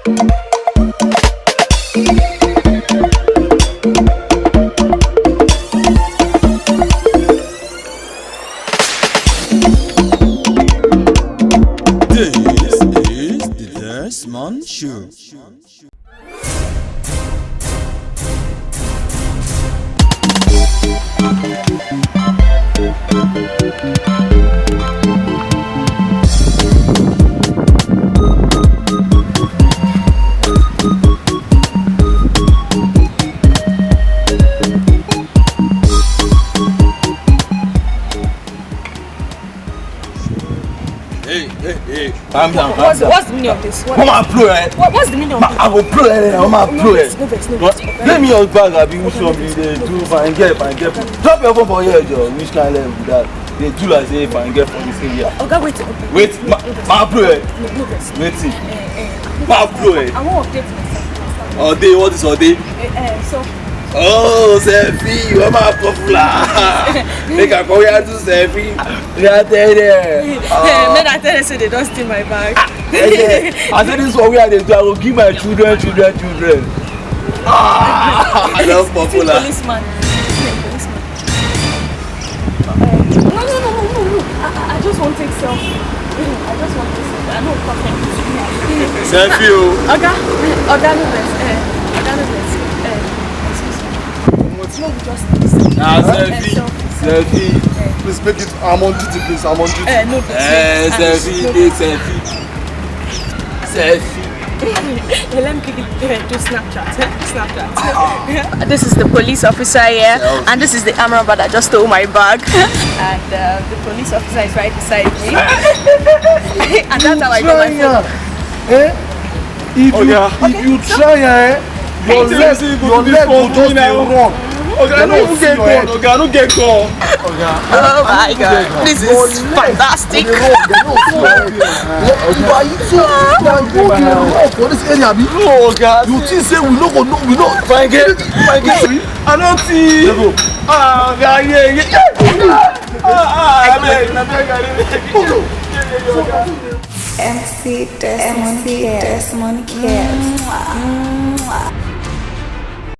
This is the Desmond Show. Hey, calm down. What's the meaning of this? What's the meaning of this? I will blow it. No vex. Let me your bag. I be which one be they do fine get. Drop your phone for here, Joe. Which kind of level that? They do like say fine get from this area. Okay, Wait, ma blow it. No vex. Wait, ma blow it. I won't update myself. All day, what is all day? So. Oh, selfie, you are my popular. Make a call here to selfie. You are there. Men I tell them say they don't steal my bag. I said this is what we are doing. I will give my children. I love popular. Policeman. No. I just want to take selfie. I just want to selfie. I know perfect. Selfie, oh. Oga, no vex. No, we just selfie. Please make it. I'm on duty, please. I'm on duty. No, Selfie, take selfie. Let me do Snapchat. This is the police officer here, and this is the arm robber that just stole my bag. And the police officer is right beside me. And that's how I got my phone. If you try, your leg will just be wrong. I don't get gone. Oh my God, this is fantastic. You think say we no fine get. I don't see. MC Desmond cares.